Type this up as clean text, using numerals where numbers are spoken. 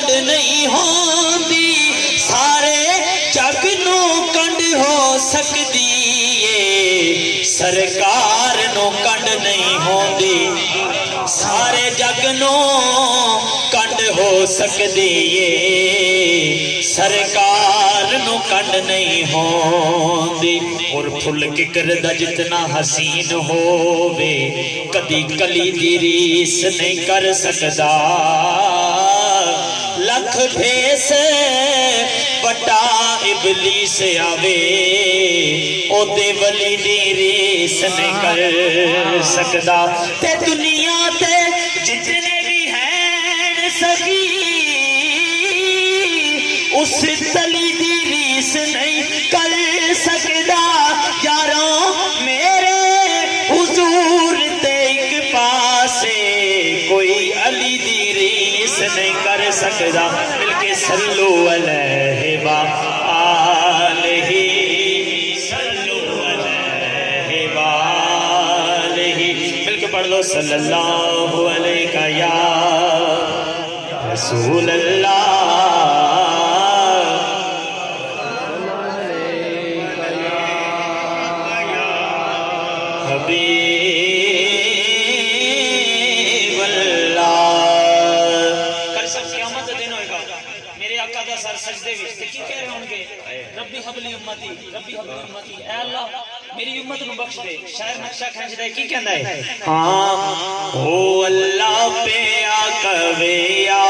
کنڈ نہیں ہوندی سارے جگ نو کنڈ ہو سکدی ہے سرکار نو کنڈ نہیں ہوندی سارے جگ نو کنڈ ہو سکدی ہے سرکار نو کنڈ نہیں ہوندی اور پھل ککر دا جتنا حسین ہووے کدی کلی دی ریس نہیں کر سکدا لکھ بھیس بٹا ابلیس آوے او دے ولی دی ریس نہیں کر سکدا تے دنیا تے جتنے بھی ہیں سکی اس تلی دی ریس نہیں کر سکدا یاروں میرے حضور تے ایک پاسے کوئی علی دی ریس نہیں کر سکدا مل کے صلو علیہ وآلہ صلو علیہ وآلہ مل کے پڑھ لو صلی اللہ علیہ یا رسول اللہ حبیب اللہ کل سب قیامت دن ہوئے گا میرے آقا دا سر سجدے وچ تے کی کہہ رہے ہوں گے ربی حبلی امتی ربی حبلی امتی اے اللہ میری امت نو بخش دے شاعر نقشہ کھینچ دے کی کہندا ہے ہاں او اللہ پہ آقا وے یا